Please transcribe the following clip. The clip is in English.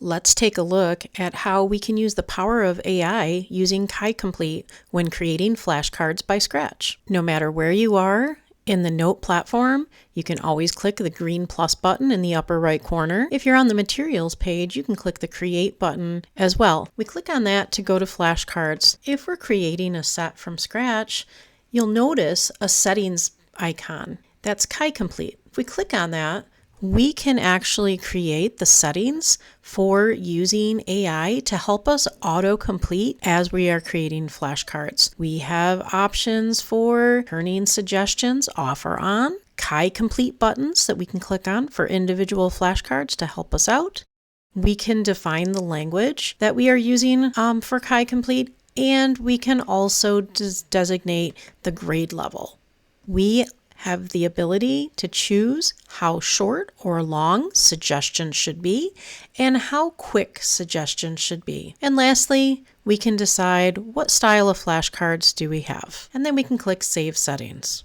Let's take a look at how we can use the power of AI using Complete when creating flashcards by scratch. No matter where you are in the Knowt platform, you can always click the green plus button in the upper right corner. If you're on the materials page, you can click the create button as well. We click on that to go to flashcards. If we're creating a set from scratch, you'll notice a settings icon. That's Complete. If we click on that, we can actually create the settings for using AI to help us auto-complete as we are creating flashcards. We have options for turning suggestions off or on, Complete buttons that we can click on for individual flashcards to help us out. We can define the language that we are using for Complete, and we can also designate the grade level. We have the ability to choose how short or long suggestions should be and how quick suggestions should be. And lastly, we can decide what style of flashcards do we have. And then we can click Save Settings.